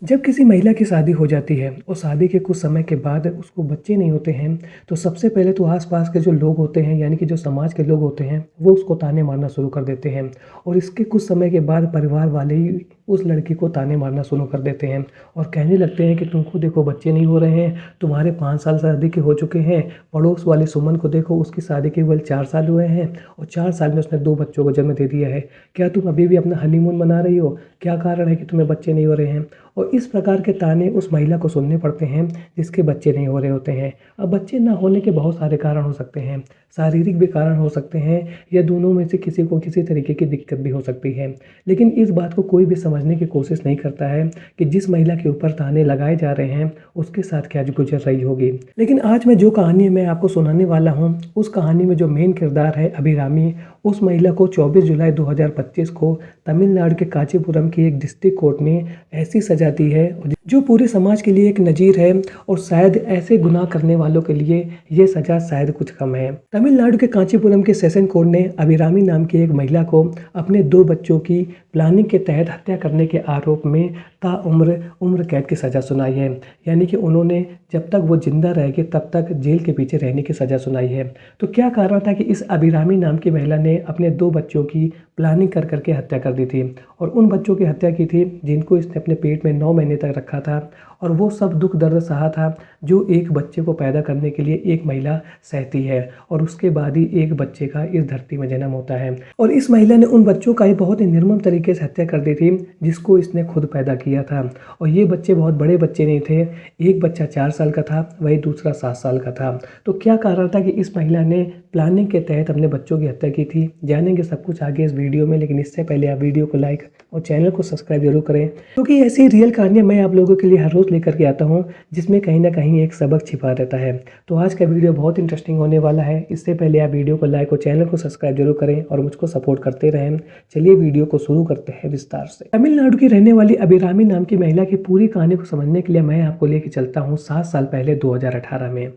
जब किसी महिला की शादी हो जाती है और शादी के कुछ समय के बाद उसको बच्चे नहीं होते हैं, तो सबसे पहले तो आस-पास के जो लोग होते हैं, यानी कि जो समाज के लोग होते हैं, वो उसको ताने मारना शुरू कर देते हैं। और इसके कुछ समय के बाद परिवार वाले ही उस लड़की को ताने मारना शुरू कर देते हैं और कहने लगते हैं कि तुमको देखो बच्चे नहीं हो रहे हैं, तुम्हारे 5 साल शादी के हो चुके हैं। पड़ोस वाली सुमन को देखो, उसकी शादी के केवल 4 साल हुए हैं और 4 साल में उसने 2 बच्चों को जन्म दे दिया है। क्या तुम अभी भी अपना हनीमून मना रही हो? क्या कारण है कि तुम्हें बच्चे नहीं हो रहे हैं? और इस प्रकार के ताने उस महिला को सुनने पड़ते हैं जिसके बच्चे नहीं हो रहे होते हैं। अब बच्चे ना होने के बहुत सारे कारण हो सकते हैं, शारीरिक भी कारण हो सकते हैं या दोनों में से किसी को किसी तरीके की दिक्कत भी हो सकती है। लेकिन इस बात को कोई भी समझने की कोशिश नहीं करता है कि जिस महिला के ऊपर ताने लगाए जा रहे हैं उसके साथ क्या गुजर रही होगी। लेकिन आज मैं जो कहानी मैं आपको सुनाने वाला हूँ, उस कहानी में जो मेन किरदार है अभिरामी, उस महिला को 24 जुलाई 2025 को तमिलनाडु के कांचीपुरम की एक डिस्ट्रिक्ट कोर्ट ने ऐसी सजा दी है जो पूरे समाज के लिए एक नज़ीर है और शायद ऐसे गुनाह करने वालों के लिए ये सज़ा शायद कुछ कम है। तमिलनाडु के कांचीपुरम के सेशन कोर्ट ने अभिरामी नाम की एक महिला को अपने 2 बच्चों की प्लानिंग के तहत हत्या करने के आरोप में उम्र कैद की सज़ा सुनाई है। यानी कि उन्होंने जब तक वो जिंदा रहेगी तब तक जेल के पीछे रहने की सज़ा सुनाई है। तो क्या कारण था कि इस अभिरामी नाम की महिला ने अपने 2 बच्चों की प्लानिंग कर करके हत्या कर दी थी और उन बच्चों की हत्या की थी जिनको इसने अपने पेट में 9 महीने तक रखा था और वो सब दुख दर्द सहा था जो एक बच्चे को पैदा करने के लिए एक महिला सहती है और उसके बाद ही एक बच्चे का इस धरती में जन्म होता है। और इस महिला ने उन बच्चों का ही बहुत ही निर्मम तरीके से हत्या कर दी थी जिसको इसने खुद पैदा किया था। और ये बच्चे बहुत बड़े बच्चे नहीं थे, एक बच्चा 4 साल का था, वही दूसरा 7 साल का था। तो क्या कारण था कि इस महिला ने प्लानिंग के तहत अपने बच्चों की हत्या की थी? जानेंगे सब कुछ आगे इस वीडियो में, लेकिन इससे पहले आप वीडियो को लाइक और चैनल को सब्सक्राइब जरूर करें क्योंकि ऐसी रियल कहानियां मैं आप लोगों के लिए हर रोज़ लेकर के आता हूं जिसमें कहीं ना कहीं एक सबक छिपा रहता है। तो आज का वीडियो बहुत इंटरेस्टिंग होने वाला है। इससे पहले आप वीडियो को लाइक और चैनल को सब्सक्राइब जरूर करें और मुझको सपोर्ट करते रहें। चलिए वीडियो को शुरू करते हैं विस्तार से। तमिलनाडु की रहने वाली अभिरामी नाम की महिला की पूरी कहानी को समझने के लिए मैं आपको लेकर चलता हूँ 7 साल पहले 2018 में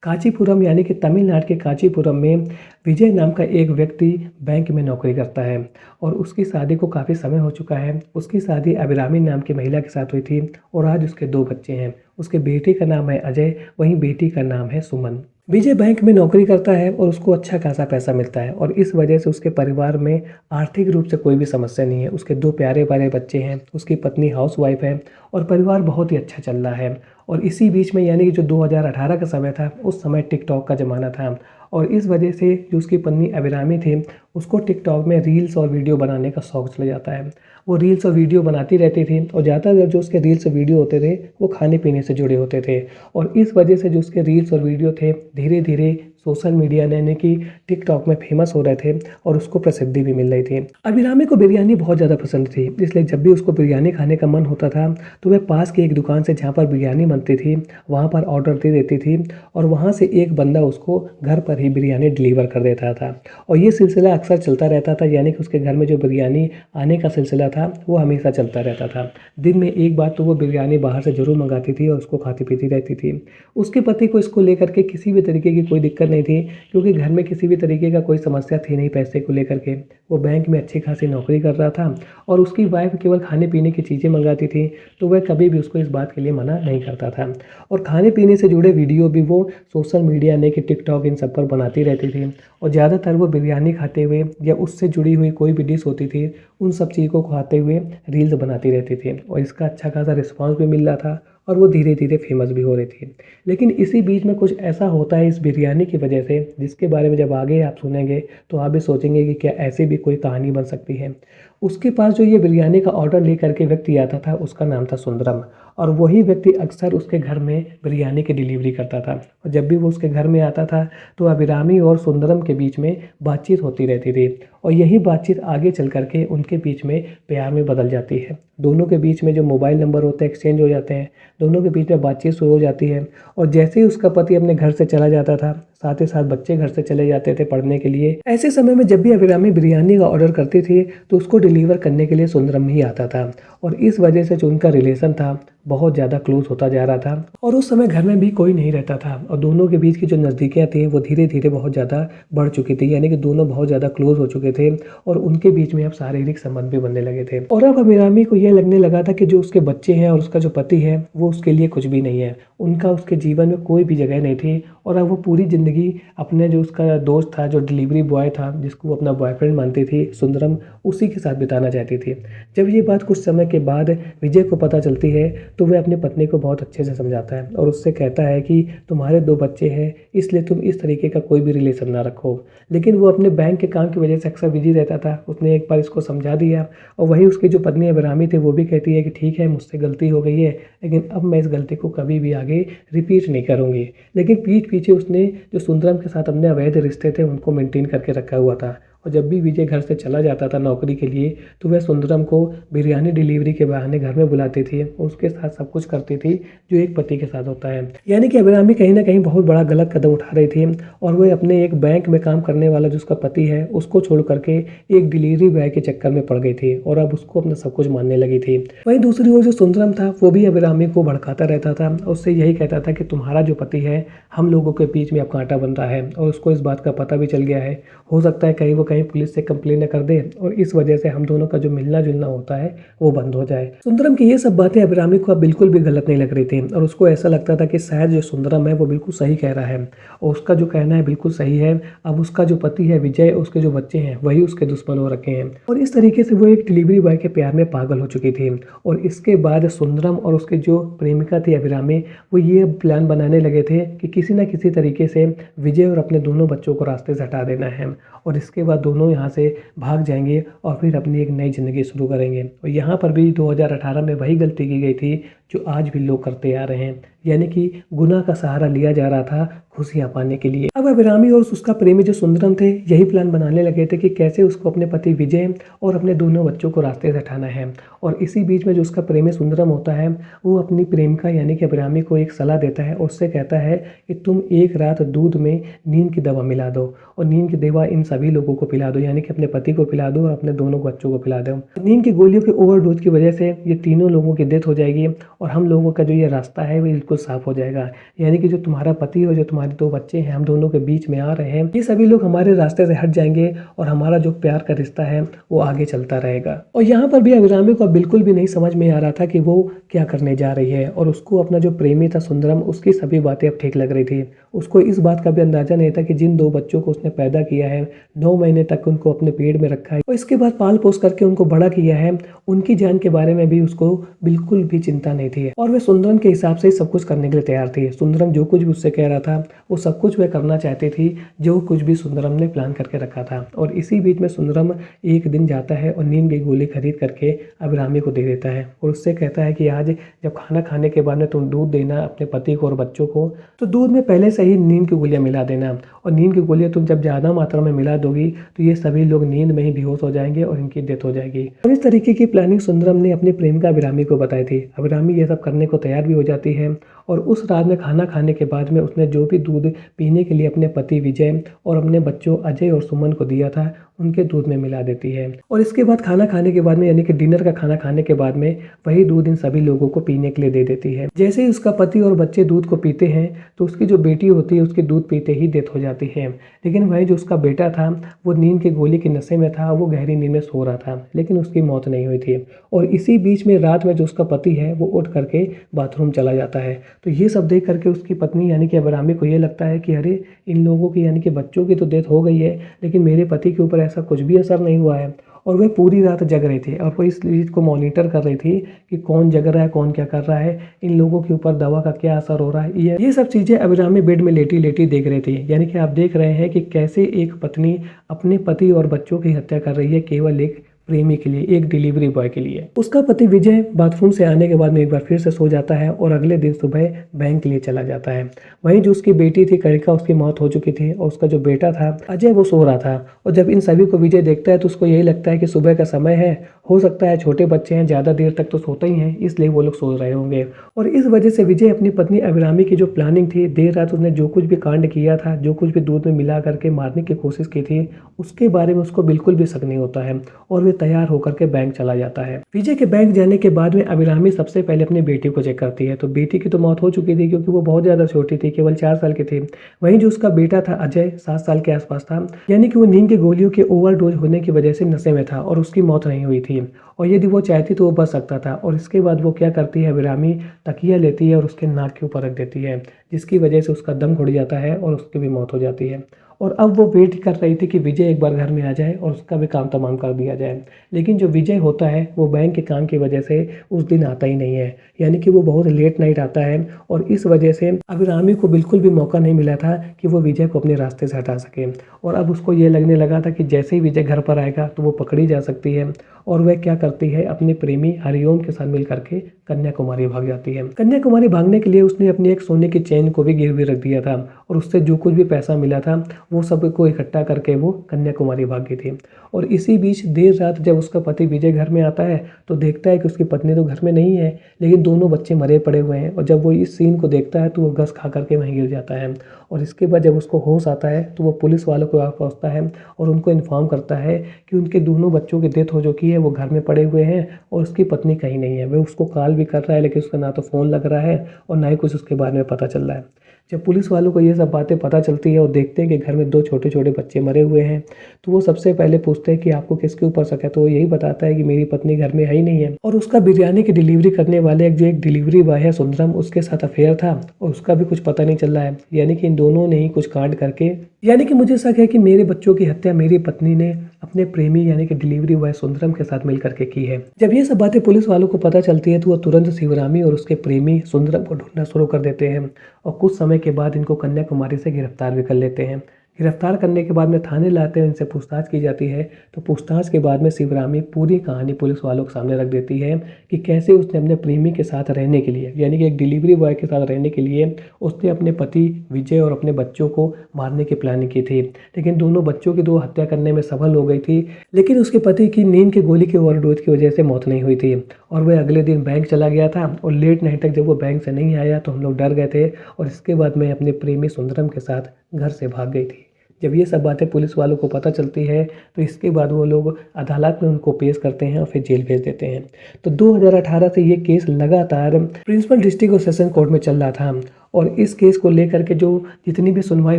कांचीपुरम, यानी कि तमिलनाडु के कांचीपुरम में विजय नाम का एक व्यक्ति बैंक में नौकरी करता है और उसकी शादी को काफ़ी समय हो चुका है। उसकी शादी अभिरामी नाम की महिला के साथ हुई थी और आज उसके 2 बच्चे हैं। उसके बेटे का नाम है अजय, वहीं बेटी का नाम है सुमन। विजय बैंक में नौकरी करता है और उसको अच्छा खासा पैसा मिलता है और इस वजह से उसके परिवार में आर्थिक रूप से कोई भी समस्या नहीं है। उसके 2 प्यारे प्यारे बच्चे हैं, उसकी पत्नी हाउसवाइफ है और परिवार बहुत ही अच्छा चल रहा है। और इसी बीच में, यानी कि जो 2018 का समय था, उस समय टिकटॉक का ज़माना था और इस वजह से जो उसकी पत्नी अभिरामी थी उसको टिकटॉक में रील्स और वीडियो बनाने का शौक चला जाता है। वो रील्स और वीडियो बनाती रहती थी और ज़्यादातर जो उसके रील्स और वीडियो होते थे वो खाने पीने से जुड़े होते थे और इस वजह से जो उसके रील्स और वीडियो थे धीरे धीरे सोशल मीडिया यानी कि टिकटॉक में फेमस हो रहे थे और उसको प्रसिद्धि भी मिल रही थी। अभिरामी को बिरयानी बहुत ज़्यादा पसंद थी, इसलिए जब भी उसको बिरयानी खाने का मन होता था तो वह पास की एक दुकान से जहाँ पर बिरयानी बनती थी वहाँ पर ऑर्डर दे देती थी और वहाँ से एक बंदा उसको घर पर ही बिरयानी डिलीवर कर देता था। और ये सिलसिला अक्सर चलता रहता था, यानी कि उसके घर में जो बिरयानी आने का सिलसिला था वो हमेशा चलता रहता था। दिन में एक बार तो वो बिरयानी बाहर से ज़रूर मंगाती थी और उसको खाती पीती रहती थी। उसके पति को इसको लेकर के किसी भी तरीके की कोई दिक्कत नहीं थी क्योंकि घर में किसी भी तरीके का कोई समस्या थी नहीं पैसे को लेकर के। वो बैंक में अच्छी खासी नौकरी कर रहा था और उसकी वाइफ केवल खाने पीने की चीज़ें मंगाती थी तो वह कभी भी उसको इस बात के लिए मना नहीं करता था। और खाने पीने से जुड़े वीडियो भी वो सोशल मीडिया यानी कि टिकटॉक इन सब पर बनाती रहती थी और ज़्यादातर वो बिरयानी खाते हुए या उससे जुड़ी हुई कोई भी डिश होती थी उन सब चीज़ को खाते हुए रील्स बनाती रहती थी और इसका अच्छा खासा रिस्पांस भी मिल रहा था और वो धीरे धीरे फेमस भी हो रही थी। लेकिन इसी बीच में कुछ ऐसा होता है इस बिरयानी की वजह से जिसके बारे में जब आगे आप सुनेंगे तो आप भी सोचेंगे कि क्या ऐसी भी कोई कहानी बन सकती है। उसके पास जो ये बिरयानी का ऑर्डर लेकर के व्यक्ति आता था उसका नाम था सुंदरम और वही व्यक्ति अक्सर उसके घर में बिरयानी की डिलीवरी करता था और जब भी वो उसके घर में आता था तो अभिरामी और सुंदरम के बीच में बातचीत होती रहती थी और यही बातचीत आगे चल करके उनके बीच में प्यार में बदल जाती है। दोनों के बीच में जो मोबाइल नंबर होते हैं एक्सचेंज हो जाते हैं, दोनों के बीच में बातचीत शुरू हो जाती है और जैसे ही उसका पति अपने घर से चला जाता था साथ ही साथ बच्चे घर से चले जाते थे पढ़ने के लिए। ऐसे समय में जब भी अभिरामी बिरयानी का ऑर्डर करती थी तो उसको डिलीवर करने के लिए सुंदरम ही आता था और इस वजह से जो उनका रिलेशन था बहुत ज़्यादा क्लोज होता जा रहा था और उस समय घर में भी कोई नहीं रहता था और दोनों के बीच की जो नज़दीकियाँ थी वो धीरे धीरे बहुत ज़्यादा बढ़ चुकी थी, यानी कि दोनों बहुत ज़्यादा क्लोज हो चुके थे और उनके बीच में अब शारीरिक संबंध भी बनने लगे थे। और अब अभिरामी को यह लगने लगा था कि जो उसके बच्चे हैं और उसका जो पति है वो उसके लिए कुछ भी नहीं है, उनका उसके जीवन में कोई भी जगह नहीं थी। और अब वो पूरी ज़िंदगी अपने जो उसका दोस्त था, जो डिलीवरी बॉय था, जिसको वो अपना बॉयफ्रेंड मानती थी सुंदरम, उसी के साथ बिताना चाहती थी। जब ये बात कुछ समय के बाद विजय को पता चलती है तो वह अपनी पत्नी को बहुत अच्छे से समझाता है और उससे कहता है कि तुम्हारे 2 बच्चे हैं, इसलिए तुम इस तरीके का कोई भी रिलेशन ना रखो। लेकिन वो अपने बैंक के काम की वजह से अक्सर बिजी रहता था। उसने एक बार इसको समझा दिया और वही उसकी जो पत्नी अभिरामी थी वो भी कहती है कि ठीक है, मुझसे गलती हो गई है, लेकिन अब मैं इस गलती को कभी भी आगे रिपीट नहीं करूँगी। लेकिन पीठ पीछे उसने जो सुंदरम के साथ अपने अवैध रिश्ते थे उनको मेंटेन करके रखा हुआ था। और जब भी विजय घर से चला जाता था नौकरी के लिए तो वह सुंदरम को बिरयानी डिलीवरी के बहाने घर में बुलाती थी और उसके साथ सब कुछ करती थी जो एक पति के साथ होता है। यानी कि अभिरामी कहीं ना कहीं बहुत बड़ा गलत कदम उठा रही थी और वह अपने एक बैंक में काम करने वाला जो उसका पति है उसको छोड़ करके एक डिलीवरी बॉय के चक्कर में पड़ गई थी और अब उसको अपना सब कुछ मानने लगी थी। वहीं दूसरी ओर जो सुंदरम था वो भी अभिरामी को भड़काता रहता था और उससे यही कहता था कि तुम्हारा जो पति है हम लोगों के बीच में अब कांटा बन रहा है और उसको इस बात का पता भी चल गया है। हो सकता है कहीं वो कहीं पुलिस से कंप्लेन न कर दे और इस वजह से हम दोनों का जो मिलना जुलना होता है वो बंद हो जाए। सुंदरम की ये सब बातें अभिरामी को अब बिल्कुल भी गलत नहीं लग रही थी और उसको ऐसा लगता था कि शायद जो सुंदरम है वो बिल्कुल सही कह रहा है और उसका जो कहना है बिल्कुल सही है। अब उसका जो पति है विजय, उसके जो बच्चे हैं वही उसके दुश्मन हो रखे हैं और इस तरीके से वो एक डिलीवरी बॉय के प्यार में पागल हो चुकी थी। और इसके बाद सुंदरम और उसके जो प्रेमिका थी अभिरामी, वो ये प्लान बनाने लगे थे कि किसी न किसी तरीके से विजय और अपने दोनों बच्चों को रास्ते से हटा देना है और इसके बाद दोनों यहाँ से भाग जाएंगे और फिर अपनी एक नई ज़िंदगी शुरू करेंगे। और यहाँ पर भी 2018 में वही गलती की गई थी जो आज भी लोग करते आ रहे हैं, यानी कि गुनाह का सहारा लिया जा रहा था खुशियाँ पाने के लिए। अब अभिरामी और उसका प्रेमी जो सुंदरम थे यही प्लान बनाने लगे थे कि कैसे उसको अपने पति विजय और अपने दोनों बच्चों को रास्ते से हटाना है। और इसी बीच में जो उसका प्रेमी सुंदरम होता है वो अपनी प्रेमिका यानी कि अभिरामी को एक सलाह देता है और उससे कहता है कि तुम एक रात दूध में नींद की दवा मिला दो और नींद की दवा इन सभी लोगों को पिला दो, यानी कि अपने पति को पिला दो और अपने दोनों बच्चों को पिला दो। नींद की गोलियों की ओवरडोज की वजह से ये तीनों लोगों की डेथ हो जाएगी और हम लोगों का जो ये रास्ता है वो बिल्कुल साफ हो जाएगा। यानी कि जो तुम्हारा पति और जो तुम्हारे 2 बच्चे हैं हम दोनों के बीच में आ रहे हैं, ये सभी लोग हमारे रास्ते से हट जाएंगे और हमारा जो प्यार का रिश्ता है वो आगे चलता रहेगा। और यहाँ पर भी अभिरामी को बिल्कुल भी नहीं समझ में आ रहा था कि वो क्या करने जा रही है और उसको अपना जो प्रेमी था सुंदरम, उसकी सभी बातें अब ठीक लग रही थी। उसको इस बात का भी अंदाजा नहीं था कि जिन 2 बच्चों को उसने पैदा किया है, 9 महीने तक उनको अपने पेट में रखा है और इसके बाद पाल पोस करके उनको बड़ा किया है, उनकी जान के बारे में भी उसको बिल्कुल भी चिंता नहीं थी और वह सुंदरम के हिसाब से सब कुछ करने के लिए तैयार थी। सुंदरम जो कुछ भी उससे कह रहा था वो सब कुछ वह करना चाहती थी, जो कुछ भी सुंदरम ने प्लान करके रखा था। और इसी बीच में सुंदरम एक दिन जाता है और नींद की गोली खरीद करके अभिरामी को दे देता है और उससे कहता है कि आज जब खाना खाने के बाद में तुम दूध देना अपने पति को और बच्चों को, तो दूध में पहले से ही नींद की गोलियां मिला देना और नींद की गोलियां तुम जब ज़्यादा मात्रा में मिला दोगी तो ये सभी लोग नींद में ही बेहोश हो जाएंगे और इनकी डेथ हो जाएगी। और इस तरीके की प्लानिंग सुंदरम ने अपनी प्रेमिका अभिरामी को बताई थी। अभिरामी ये सब करने को तैयार भी हो जाती है और उस रात में खाना खाने के बाद में उसने जो भी दूध पीने के लिए अपने पति विजय और अपने बच्चों अजय और सुमन को दिया था उनके दूध में मिला देती है। और इसके बाद खाना खाने के बाद में यानी कि डिनर का खाना खाने के बाद में वही दूध इन सभी लोगों को पीने के लिए दे देती है। जैसे ही उसका पति और बच्चे दूध को पीते हैं तो उसकी जो बेटी होती है उसकी दूध पीते ही डेथ हो जाती है। लेकिन वही जो उसका बेटा था वो नींद की गोली के नशे में था, वो गहरी नींद में सो रहा था, लेकिन उसकी मौत नहीं हुई थी। और इसी बीच में रात में जो उसका पति है वो उठ करके बाथरूम चला जाता है। तो ये सब देख करके उसकी पत्नी यानी कि अभिरामी को ये लगता है कि अरे इन लोगों की यानी कि बच्चों की तो डेथ हो गई है लेकिन मेरे पति के ऊपर ऐसा कुछ भी असर नहीं हुआ है। और वह पूरी रात जग रही थी और वो इस चीज़ को मॉनिटर कर रही थी कि कौन जग रहा है, कौन क्या कर रहा है, इन लोगों के ऊपर दवा का क्या असर हो रहा है। ये सब चीज़ें अभिरामी बेड में लेटी लेटी देख रही थी। यानी कि आप देख रहे हैं कि कैसे एक पत्नी अपने पति और बच्चों की हत्या कर रही है केवल एक प्रेमी के लिए, एक डिलीवरी बॉय के लिए। उसका पति विजय बाथरूम से आने के बाद में एक बार फिर से सो जाता है और अगले दिन सुबह बैंक के लिए चला जाता है। वहीं जो उसकी बेटी थी कणिका, उसकी मौत हो चुकी थी और उसका जो बेटा था अजय वो सो रहा था। और जब इन सभी को विजय देखता है तो उसको यही लगता है कि सुबह का समय है, हो सकता है छोटे बच्चे हैं, ज़्यादा देर तक तो सोते ही हैं, इसलिए वो लोग सो रहे होंगे। और इस वजह से विजय अपनी पत्नी अभिरामी की जो प्लानिंग थी, देर रात उसने जो कुछ भी कांड किया था, जो कुछ भी दूध में मिला करके मारने की कोशिश की थी, उसके बारे में उसको बिल्कुल भी शक नहीं होता है और वे तैयार होकर के बैंक चला जाता है। विजय के बैंक जाने के बाद में अभिरामी सबसे पहले अपनी बेटी को चेक करती है। तो बेटी की तो मौत हो चुकी थी क्योंकि वो बहुत ज़्यादा छोटी थी, केवल 4 साल की थी। वहीं जो उसका बेटा था अजय 7 साल के आसपास था, यानी कि वो नींद की गोलियों के ओवरडोज होने की वजह से नशे में था और उसकी मौत नहीं हुई थी। और यदि वो चाहती तो वो बच सकता था। और इसके बाद वो क्या करती है, अभिरामी तकिया लेती है और उसके नाक के ऊपर रख देती है, जिसकी वजह से उसका दम घुट जाता है और उसकी भी मौत हो जाती है। और अब वो वेट कर रही थी कि विजय एक बार घर में आ जाए और उसका भी काम तमाम कर दिया जाए। लेकिन जो विजय होता है वो बैंक के काम की वजह से उस दिन आता ही नहीं है, यानी कि वो बहुत लेट नाइट आता है। और इस वजह से अभिरामी को बिल्कुल भी मौका नहीं मिला था कि वो विजय को अपने रास्ते से हटा सके। और अब उसको ये लगने लगा था कि जैसे ही विजय घर पर आएगा तो वो पकड़ी जा सकती है। और वह क्या करती है, अपने प्रेमी हरिओम के साथ मिल करके कन्याकुमारी भाग जाती है। कन्याकुमारी भागने के लिए उसने अपनी एक सोने की चेन को भी गिरवी रख दिया था और उससे जो कुछ भी पैसा मिला था वो सब को इकट्ठा करके वो कन्याकुमारी भाग गई थी। और इसी बीच देर रात जब उसका पति विजय घर में आता है तो देखता है कि उसकी पत्नी तो घर में नहीं है, लेकिन दोनों बच्चे मरे पड़े हुए हैं। और जब वो इस सीन को देखता है तो वो गस खा करके वहीं गिर जाता है। और इसके बाद जब उसको होश आता है तो वो पुलिस वालों को पहुंचता है और उनको इन्फॉर्म करता है कि उनके दोनों बच्चों की डेथ हो चुकी है, वो घर में पड़े हुए हैं और उसकी पत्नी कहीं नहीं है। वो उसको कॉल भी कर रहा है लेकिन उसका ना तो फ़ोन लग रहा है और ना ही कुछ उसके बारे में पता चल रहा है। जब पुलिस वालों को ये सब बातें पता चलती है और देखते हैं कि घर में 2 छोटे-छोटे बच्चे मरे हुए हैं, तो वो सबसे पहले पूछते हैं कि आपको किसके ऊपर शक है? तो वो यही बताता है कि मेरी पत्नी घर में है ही नहीं है। और उसका बिरयानी की डिलीवरी करने वाले एक डिलीवरी बॉय है सुंदरम, उसके साथ अफेयर था और उसका भी कुछ पता नहीं चल रहा है। यानी कि इन दोनों ने ही कुछ कांड करके, यानी कि मुझे शक है कि मेरे बच्चों की हत्या मेरी पत्नी ने अपने प्रेमी यानी कि डिलीवरी बॉय सुंदरम के साथ मिल करके की है। जब ये सब बातें पुलिस वालों को पता चलती है तो वो तुरंत शिवरामी और उसके प्रेमी सुंदरम को ढूंढना शुरू कर देते हैं और कुछ समय के बाद इनको कन्याकुमारी से गिरफ्तार भी कर लेते हैं। गिरफ्तार करने के बाद में थाने लाते हैं, इनसे पूछताछ की जाती है। तो पूछताछ के बाद में शिवरामी पूरी कहानी पुलिस वालों के सामने रख देती है कि कैसे उसने अपने प्रेमी के साथ रहने के लिए, यानी कि एक डिलीवरी बॉय के साथ रहने के लिए उसने अपने पति विजय और अपने बच्चों को मारने की प्लानिंग की थी। लेकिन दोनों बच्चों की दो हत्या करने में सफल हो गई थी, लेकिन उसके पति की नींद की गोली की ओवरडोज की वजह से मौत नहीं हुई थी। और वह अगले दिन बैंक चला गया था और लेट नाइट तक जब वो बैंक से नहीं आया तो हम लोग डर गए थे और इसके बाद मैं अपने प्रेमी सुंदरम के साथ घर से भाग गई थी। जब ये सब बातें पुलिस वालों को पता चलती है तो इसके बाद वो लोग अदालत में उनको पेश करते हैं और फिर जेल भेज देते हैं। तो 2018 से ये केस लगातार प्रिंसिपल डिस्ट्रिक्ट और सेशन कोर्ट में चल रहा था और इस केस को लेकर के जो जितनी भी सुनवाई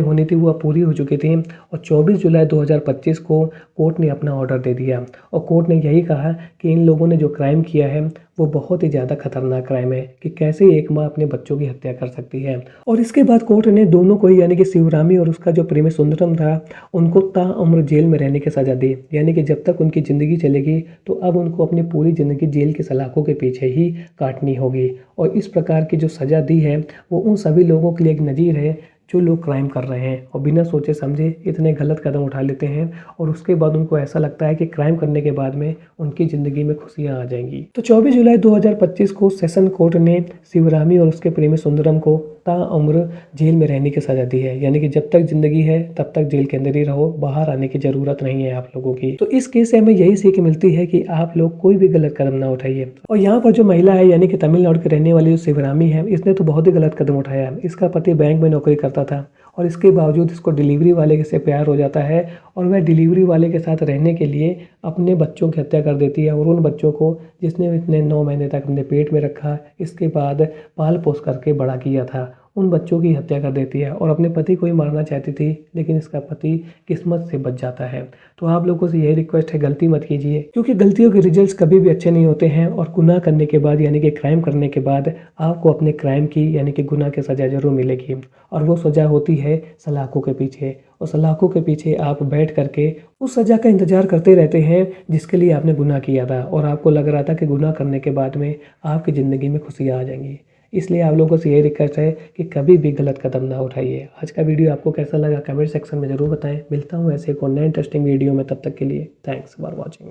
होनी थी वो पूरी हो चुकी थी। और 24 जुलाई 2025 को कोर्ट ने अपना ऑर्डर दे दिया और कोर्ट ने यही कहा कि इन लोगों ने जो क्राइम किया है वो बहुत ही ज़्यादा खतरनाक क्राइम है कि कैसे एक माँ अपने बच्चों की हत्या कर सकती है। और इसके बाद कोर्ट ने दोनों को ही, यानी कि शिवरामी और उसका जो प्रेमी सुंदरम था, उनको ताउम्र जेल में रहने की सज़ा दी। यानी कि जब तक उनकी ज़िंदगी चलेगी तो अब उनको अपनी पूरी ज़िंदगी जेल की सलाखों के पीछे ही काटनी होगी। और इस प्रकार की जो सज़ा दी है वो उन सभी लोगों के लिए एक नज़ीर है जो लोग क्राइम कर रहे हैं और बिना सोचे समझे इतने गलत कदम उठा लेते हैं और उसके बाद उनको ऐसा लगता है कि क्राइम करने के बाद में उनकी ज़िंदगी में खुशियां आ जाएंगी। तो 24 जुलाई 2025 को सेशन कोर्ट ने शिवरामी और उसके प्रेमी सुंदरम को ताउम्र जेल में रहने की सज़ा दी है। यानी कि जब तक ज़िंदगी है तब तक जेल के अंदर ही रहो, बाहर आने की ज़रूरत नहीं है आप लोगों की। तो इस केस से हमें यही सीख मिलती है कि आप लोग कोई भी गलत कदम ना उठाइए। और यहाँ पर जो महिला है, यानी कि तमिलनाडु की रहने वाली जो शिवरामी है, इसने तो बहुत ही गलत कदम उठाया। इसका पति बैंक में नौकरी करता था और इसके बावजूद इसको डिलीवरी वाले से प्यार हो जाता है और वह डिलीवरी वाले के साथ रहने के लिए अपने बच्चों की हत्या कर देती है। और उन बच्चों को जिसने इतने 9 महीने तक अपने पेट में रखा, इसके बाद पाल पोस करके बड़ा किया था, उन बच्चों की हत्या कर देती है और अपने पति को ही मारना चाहती थी, लेकिन इसका पति किस्मत से बच जाता है। तो आप लोगों से यही रिक्वेस्ट है, गलती मत कीजिए, क्योंकि गलतियों के रिजल्ट्स कभी भी अच्छे नहीं होते हैं। और गुनाह करने के बाद, यानी कि क्राइम करने के बाद, आपको अपने क्राइम की, यानी कि गुनाह की सज़ा ज़रूर मिलेगी। और वो सज़ा होती है सलाखों के पीछे। और सलाखों के पीछे आप बैठ करके उस सज़ा का इंतज़ार करते रहते हैं जिसके लिए आपने गुनाह किया था और आपको लग रहा था कि गुनाह करने के बाद में आपकी ज़िंदगी में खुशियाँ आ जाएंगी। इसलिए आप लोगों से यही रिक्वेस्ट है कि कभी भी गलत कदम ना उठाइए। आज का वीडियो आपको कैसा लगा कमेंट सेक्शन में ज़रूर बताएं। मिलता हूँ ऐसे एक और नए इंटरेस्टिंग वीडियो में, तब तक के लिए थैंक्स फॉर वॉचिंग।